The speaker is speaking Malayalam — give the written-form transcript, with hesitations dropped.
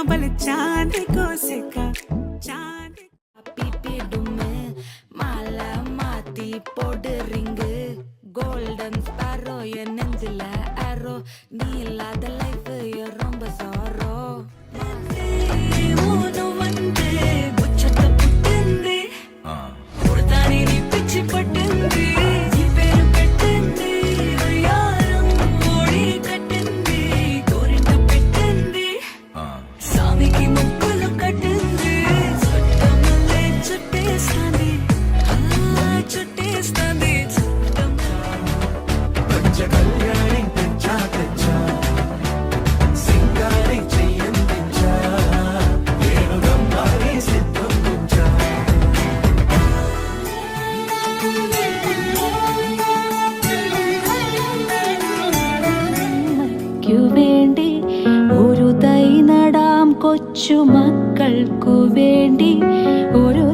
बल चांद को सिखा चांद പീപ്പിടുമേ മാല മാറ്റി പോട് റിങ് ഗോൾഡൻ സ്പാരോ എൻ നെഞ്ചില ആരോ നീ ഇല്ലാத ലൈഫ് ரொம்ப സോറോ ഊനു വന്നേ ബുച്ചത്ത പുട്ടിന്ദി ഉർതാനി നീ പിച്ചി പട്ടിന്ദി ഈ പേരു പെട്ടിന്ദി വയ്യാരം ഓടി കട്ടിന്ദി കോരിണ്ട പെട്ടിന്ദി സാമിക്ക് മുക്കുలు കട്ടിന്ദി ചുట్టമല്ലേ చుట్టేస్తాంది చుట్టేస్తాంది కళ్యాణి తెచ్చా తెచ్చా సింగారి చెయ్యందించా ఏనుగమ్మారి సిద్ధం కుంచా വേണ്ടി ഒരു തൈ നടാം കൊച്ചു മക്കൾക്കു വേണ്ടി ഒരു